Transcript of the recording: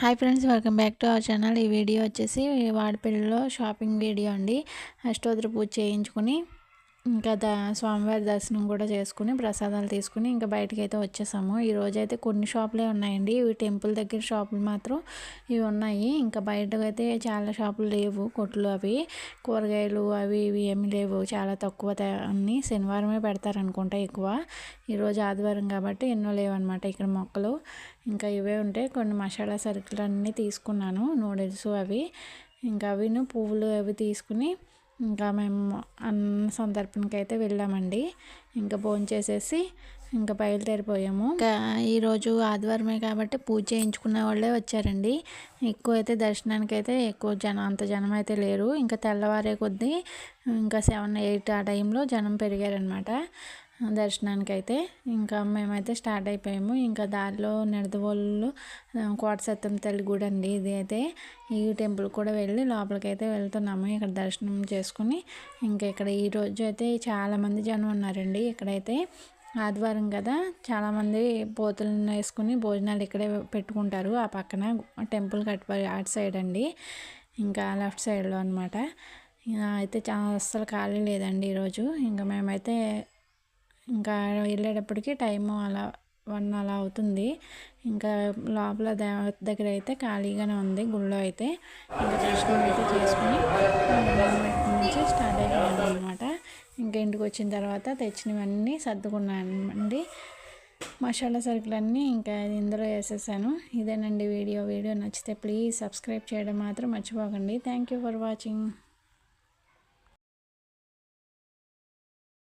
Hi friends, welcome back to our channel. ఈ video వచ్చేసి వాడపల్లిలో shopping video అండి. అష్టోత్తర పూజ చేయించుకుని ఇంకా స్వామివారి దర్శనం కూడా చేసుకుని ప్రసాదాలు తీసుకుని ఇంకా బయటకైతే వచ్చేసాము. ఈరోజైతే కొన్ని షాపులే ఉన్నాయండి. ఇవి టెంపుల్ దగ్గర షాపులు మాత్రం ఇవి ఉన్నాయి. ఇంకా బయటకైతే చాలా షాపులు లేవు, కొట్లు అవి కూరగాయలు అవి ఇవి ఏమి లేవు, చాలా తక్కువ. అన్నీ శనివారమే పెడతారనుకుంటా ఎక్కువ. ఈరోజు ఆదివారం కాబట్టి ఎన్నో లేవన్నమాట ఇక్కడ మొక్కలు. ఇంకా ఇవే ఉంటాయి. కొన్ని మసాలా సరుకులు అన్నీ తీసుకున్నాను, నూడిల్స్ అవి. ఇంకా అవిను పువ్వులు అవి తీసుకుని ఇంకా మేము అన్న సందర్భానికి అయితే వెళ్ళామండి. ఇంకా భోంచేసేసి ఇంకా బయలుదేరిపోయాము. ఇంకా ఈరోజు ఆదివారమే కాబట్టి పూజ చేయించుకునే వాళ్ళే వచ్చారండి. ఎక్కువ అయితే దర్శనానికి అయితే ఎక్కువ అంత జనం అయితే లేరు. ఇంకా తెల్లవారే కొద్దీ ఇంకా 7, 8 ఆ టైంలో జనం పెరిగారనమాట దర్శనానికి అయితే. ఇంకా మేమైతే స్టార్ట్ అయిపోయాము. ఇంకా దారిలో నిడదవోలు కోటసత్యం తల్లి గుడి అండి ఇది అయితే. ఈ టెంపుల్ కూడా వెళ్ళి లోపలికైతే వెళ్తున్నాము ఇక్కడ దర్శనం చేసుకుని. ఇంకా ఇక్కడ ఈరోజు అయితే చాలామంది జనం ఉన్నారండి. ఇక్కడైతే ఆదివారం కదా, చాలామంది పోతులను వేసుకుని భోజనాలు ఇక్కడే పెట్టుకుంటారు. ఆ పక్కన టెంపుల్ అటు సైడ్ అండి, ఇంకా లెఫ్ట్ సైడ్లో అనమాట. అయితే అస్సలు ఖాళీ లేదండి ఈరోజు. ఇంకా మేమైతే ఇంకా వెళ్ళేటప్పటికి టైము అలా 1 అలా అవుతుంది. ఇంకా లోపల దేవత దగ్గర అయితే ఖాళీగానే ఉంది గుళ్ళో అయితే. ఇంకా దర్శనం అయితే చేసుకుని నుంచి స్టార్ట్ అయిపోయాను అనమాట. ఇంకా ఇంటికి వచ్చిన తర్వాత తెచ్చినవన్నీ సర్దుకున్నానండి. మసాలా సరుకులన్నీ ఇంకా ఇందులో వేసేసాను. ఇదేనండి వీడియో నచ్చితే ప్లీజ్ సబ్స్క్రైబ్ చేయడం మాత్రం మర్చిపోకండి. Thank you for watching.